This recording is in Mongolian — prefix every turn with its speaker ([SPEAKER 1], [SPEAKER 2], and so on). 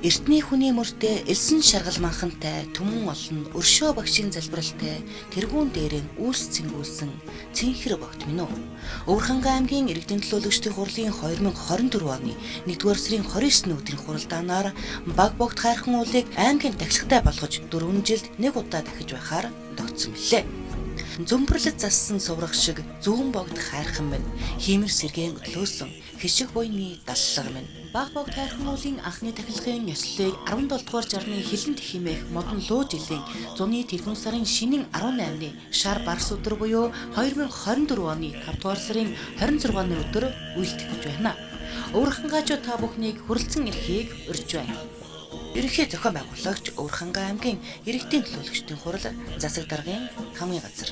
[SPEAKER 1] Эртний хүний мөрдөө элсэн шаргал манхантай түмэн олон өршөө багшийн залбиралтай тэргүүн дээрээ үүс цэнгүүлсэн цэнхэр богт минь үү. Өвөрхангай аймгийн иргэдийн төлөөлөгчдийн хурлын 2024 оны 1-р сарын 29-ны өдрийн хуралдаанаар баг богт хайрхан уулыг аймгийн тахилгатай болгож 4 жилд 1 удаа дахиж байхаар тогтсон билээ. Зөмбөрлөд зассан суврах шиг зүүн богд хайрхан минь хиймэр сэргээн өглөөсөн хишиг буйны даллага минь баг богд хайрхан уулын анхны тахилгын ёслолыг 17 дугаар жарны хилэнт химээх модон луу жилийн зуны тэргүүн сарын шинийн 18-ны шар барс өдөр буюу 2024 оны 5 дугаар сарын 26-ны өдөр үйлдэх гэж байна. Өвөрхангайчууд та бүхнийг хүрэлцэн эрхийг урьж байна. Ерөнхий зохион байгуулагч Өвөрхангай аймгийн иргэдийн төлөөлөгчдийн хурал засаг даргын хамгийн газар.